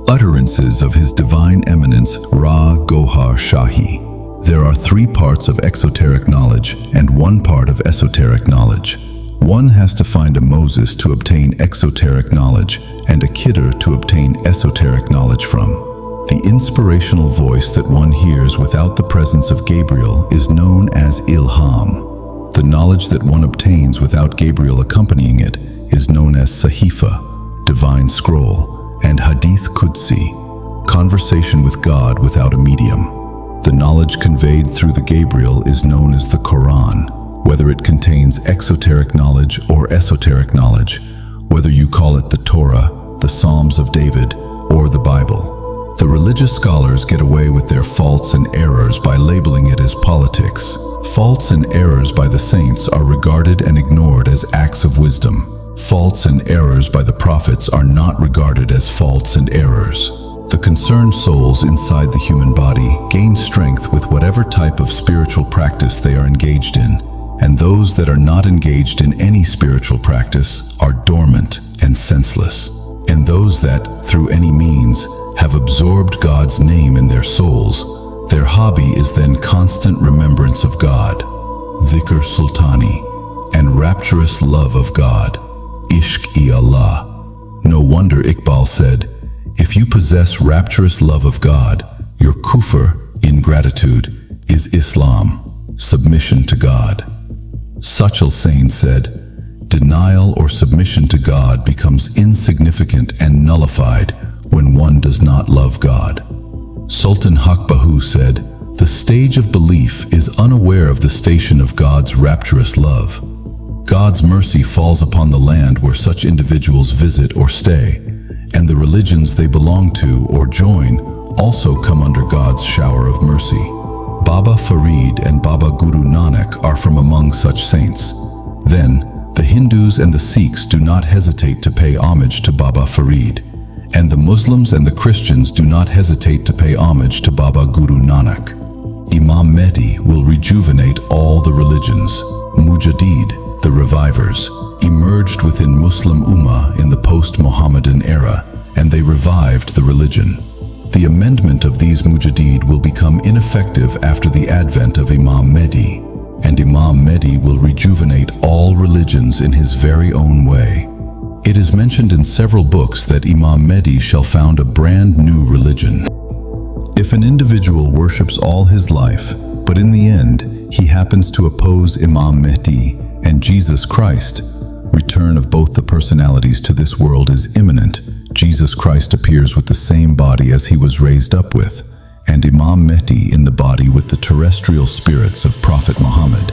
Utterances of His Divine Eminence Ra Gohar Shahi. There are 3 parts of exoteric knowledge and 1 part of esoteric knowledge. One has to find a Moses to obtain exoteric knowledge and a Khidr to obtain esoteric knowledge from. The inspirational voice that one hears without the presence of Gabriel is known as Ilham. The knowledge that one obtains without Gabriel accompanying it is known as Sahifa, divine scroll, and Hadith Qudsi, conversation with God without a medium. The knowledge conveyed through the Gabriel is known as the Quran, whether it contains exoteric knowledge or esoteric knowledge, whether you call it the Torah, the Psalms of David, or the Bible. The religious scholars get away with their faults and errors by labeling it as politics. Faults and errors by the saints are regarded and ignored as acts of wisdom. Faults and errors by the prophets are not regarded as faults and errors. The concerned souls inside the human body gain strength with whatever type of spiritual practice they are engaged in, and those that are not engaged in any spiritual practice are dormant and senseless. And those that, through any means, have absorbed God's name in their souls, their hobby is then constant remembrance of God, dhikr sultani, and rapturous love of God, Ishq-i-Allah. No wonder Iqbal said, if you possess rapturous love of God, your kufr, ingratitude, is Islam, submission to God. Sachal Sain said, denial or submission to God becomes insignificant and nullified when one does not love God. Sultan Haq Bahu said, the stage of belief is unaware of the station of God's rapturous love. God's mercy falls upon the land where such individuals visit or stay, and the religions they belong to or join also come under God's shower of mercy. Baba Farid and Baba Guru Nanak are from among such saints. Then, the Hindus and the Sikhs do not hesitate to pay homage to Baba Farid, and the Muslims and the Christians do not hesitate to pay homage to Baba Guru Nanak. Imam Mehdi will rejuvenate all the religions. Mujadid, the revivers, emerged within Muslim Ummah in the post-Mohammedan era, and they revived the religion. The amendment of these Mujadid will become ineffective after the advent of Imam Mehdi, and Imam Mehdi will rejuvenate all religions in his very own way. It is mentioned in several books that Imam Mehdi shall found a brand new religion. If an individual worships all his life, but in the end he happens to oppose Imam Mehdi and Jesus Christ, return of both the personalities to this world is imminent. Jesus Christ appears with the same body as he was raised up with, and Imam Mehdi in the body with the terrestrial spirits of Prophet Muhammad.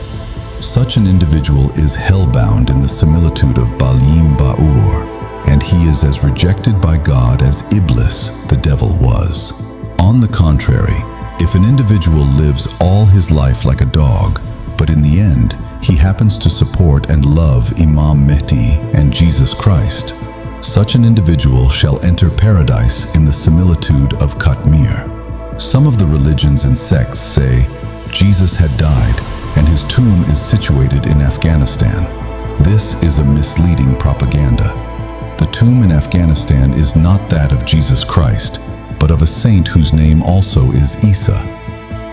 Such an individual is hellbound in the similitude of Balim Ba'ur, and he is as rejected by God as Iblis, the devil, was. On the contrary, if an individual lives all his life like a dog, but in the end, he happens to support and love Imam Mehdi and Jesus Christ, such an individual shall enter paradise in the similitude of Katmir. Some of the religions and sects say Jesus had died and his tomb is situated in Afghanistan. This is a misleading propaganda. The tomb in Afghanistan is not that of Jesus Christ, but of a saint whose name also is Isa.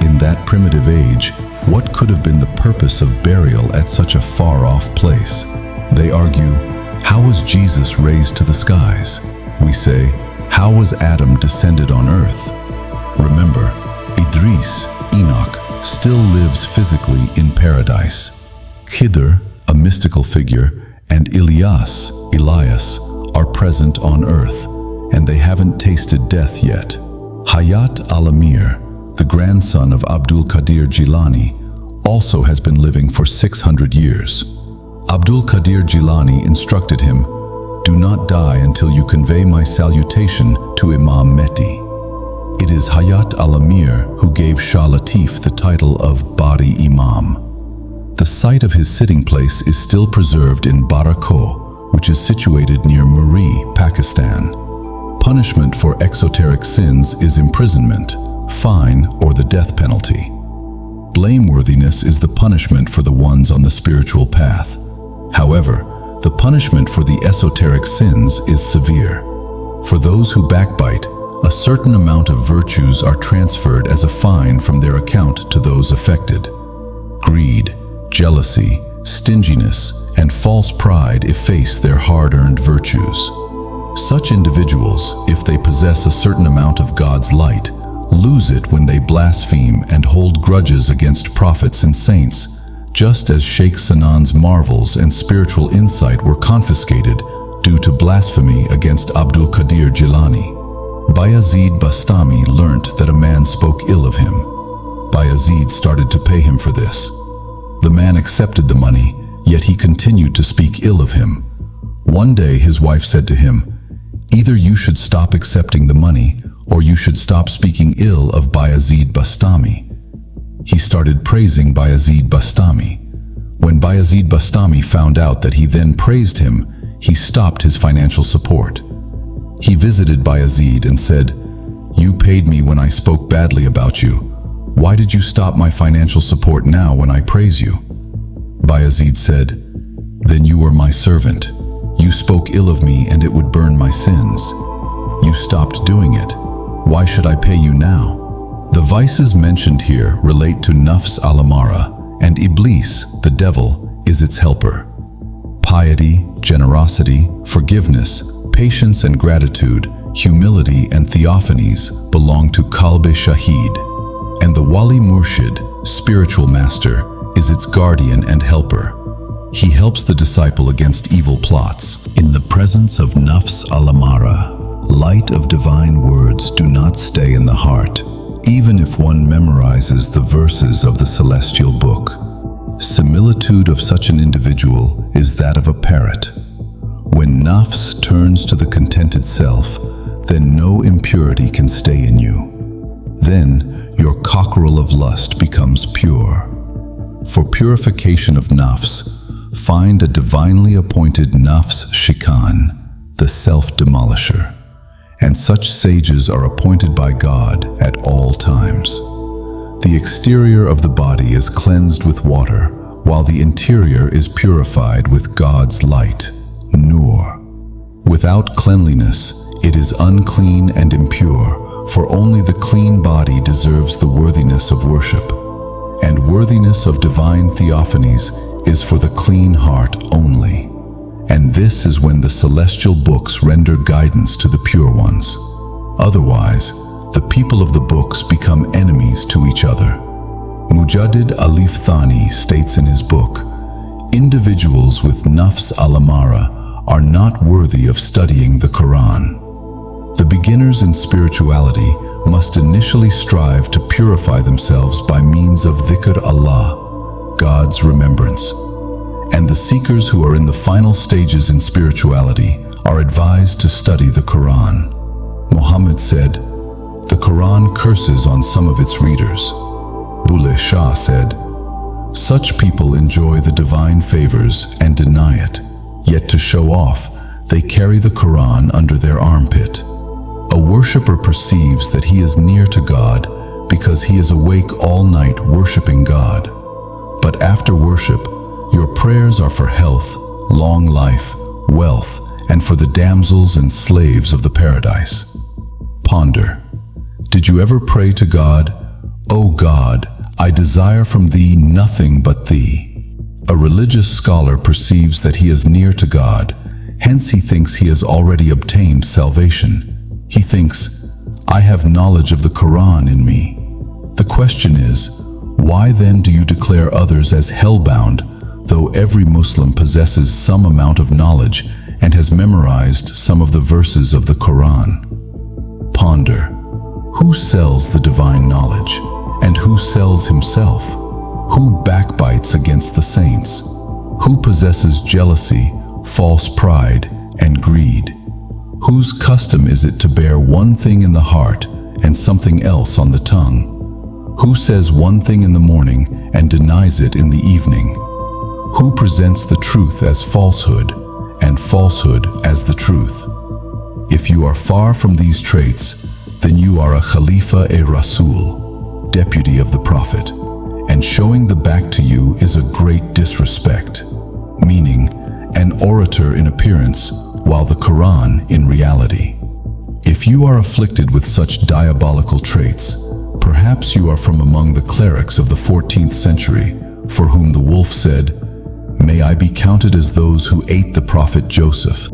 In that primitive age, what could have been the purpose of burial at such a far-off place? They argue, how was Jesus raised to the skies? We say, how was Adam descended on earth? Remember, Idris, Enoch, still lives physically in paradise. Khidr, a mystical figure, and Elias are present on earth, and they haven't tasted death yet. Hayat al-Amir, the grandson of Abdul Qadir Jilani, also has been living for 600 years. Abdul Qadir Jilani instructed him, do not die until you convey my salutation to Imam Mehdi. It is Hayat al-Amir who gave Shah Latif the title of Bari Imam. The site of his sitting place is still preserved in Barakah, which is situated near Murree, Pakistan. Punishment for exoteric sins is imprisonment, fine, or the death penalty. Blameworthiness is the punishment for the ones on the spiritual path. However, the punishment for the esoteric sins is severe. For those who backbite, a certain amount of virtues are transferred as a fine from their account to those affected. Greed, jealousy, stinginess, and false pride efface their hard-earned virtues. Such individuals, if they possess a certain amount of God's light, lose it when they blaspheme and hold grudges against prophets and saints, just as Sheikh Sanan's marvels and spiritual insight were confiscated due to blasphemy against Abdul Qadir Jilani. Bayazid Bastami learnt that a man spoke ill of him. Bayazid started to pay him for this. The man accepted the money, yet he continued to speak ill of him. One day his wife said to him, "Either you should stop accepting the money, or you should stop speaking ill of Bayazid Bastami." He started praising Bayazid Bastami. When Bayazid Bastami found out that he then praised him, he stopped his financial support. He visited Bayazid and said, "You paid me when I spoke badly about you. Why did you stop my financial support now when I praise you?" Bayazid said, "Then you were my servant. You spoke ill of me and it would burn my sins. You stopped doing it. Why should I pay you now?" The vices mentioned here relate to Nafs al-Amara, and Iblis, the devil, is its helper. Piety, generosity, forgiveness, patience and gratitude, humility and theophanies belong to Kalbe Shahid, and the Wali Murshid, spiritual master, is its guardian and helper. He helps the disciple against evil plots. In the presence of Nafs al-Amara, light of divine words do not stay in the heart, even if one memorizes the verses of the celestial book. Similitude of such an individual is that of a parrot. When nafs turns to the contented self, then no impurity can stay in you. Then your cockerel of lust becomes pure. For purification of nafs, find a divinely appointed nafs shikan, the self-demolisher. And such sages are appointed by God at all times. The exterior of the body is cleansed with water, while the interior is purified with God's light, Nur. Without cleanliness, it is unclean and impure, for only the clean body deserves the worthiness of worship. And worthiness of divine theophanies is for the clean heart only. And this is when the celestial books render guidance to the pure ones. Otherwise, the people of the books become enemies to each other. Mujaddid Alif Thani states in his book, "Individuals with nafs al-amara are not worthy of studying the Quran." The beginners in spirituality must initially strive to purify themselves by means of dhikr Allah, God's remembrance. And the seekers who are in the final stages in spirituality are advised to study the Quran. Muhammad said, "The Quran curses on some of its readers." Bulleh Shah said, "Such people enjoy the divine favors and deny it, yet to show off, they carry the Quran under their armpit." A worshipper perceives that he is near to God because he is awake all night worshiping God. But after worship, your prayers are for health, long life, wealth, and for the damsels and slaves of the paradise. Ponder. Did you ever pray to God, "O God, I desire from thee nothing but thee"? A religious scholar perceives that he is near to God, hence he thinks he has already obtained salvation. He thinks, "I have knowledge of the Quran in me." The question is, why then do you declare others as hellbound, though every Muslim possesses some amount of knowledge and has memorized some of the verses of the Quran? Ponder. Who sells the divine knowledge? And who sells himself? Who backbites against the saints? Who possesses jealousy, false pride, and greed? Whose custom is it to bear one thing in the heart and something else on the tongue? Who says one thing in the morning and denies it in the evening? Who presents the truth as falsehood and falsehood as the truth? If you are far from these traits, then you are a Khalifa-e-Rasul, deputy of the Prophet, and showing the back to you is a great disrespect, meaning an orator in appearance while the Quran in reality. If If you are afflicted with such diabolical traits, perhaps you are from among the clerics of the 14th century, for whom the wolf said, "May I be counted as those who ate the prophet Joseph."